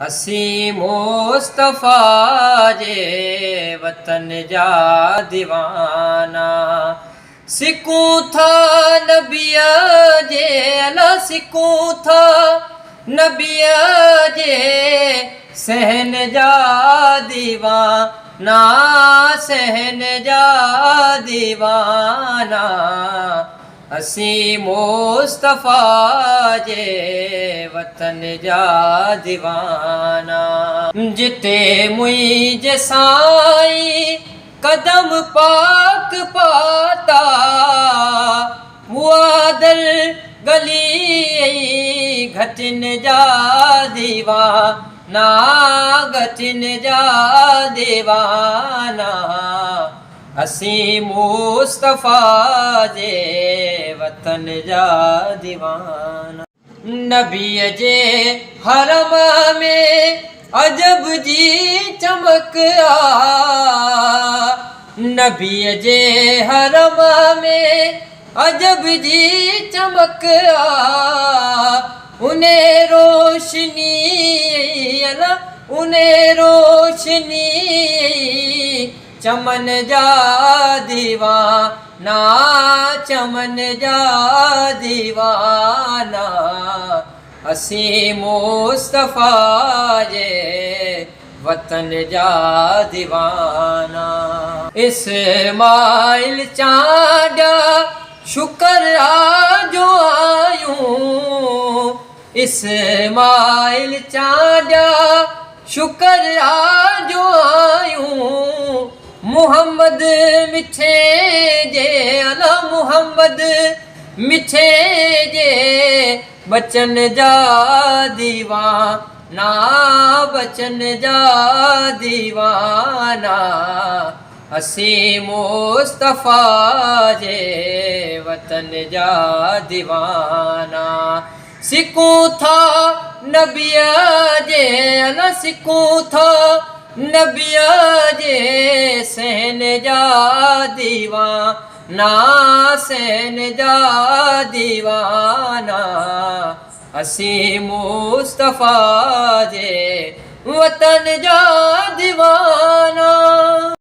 असी मुस्तफ़ा जे वतन जा दीवाना। सिकूं था नबिया जे अला सिकूं था नबिया जे सहन जा दीवाना, सहन जा दीवाना। असी मुस्तफ़ा जे वतन जा दीवाना। जिते मुझे साईं कदम पाक पाता, मुआदल गली घटिन जा दीवाना, घटिन जा दीवाना। असी मुस्तफ़ा जे वतन जा दीवाना। नबीअ जे हरम में अजब जी चमक आ, नबीअ जे हरम में अजब जी चमक आ। उन्हें रोशनी अला उन्हें रोशनी चमन जा दीवाना, चमन जा दीवाना। असी मुस्तफ़ा जे वतन जा दीवाना। इस्माइल चांडा शुक्र आजो आयूं, इस्माइल चांडा शुक्र आजो आयूं। मुहम्मद मिठे जे अला मुहम्मद मिठे जे बचन जा दीवाना, बचन जा दीवाना। असी मुस्तफ़ा जे वतन जा दीवाना। सिकूं था नबिया जे अला सिकूं था नबिया जे सहन जा दीवाना, सहन जा दीवाना। असी मुस्तफ़ा जे वतन जा दीवाना।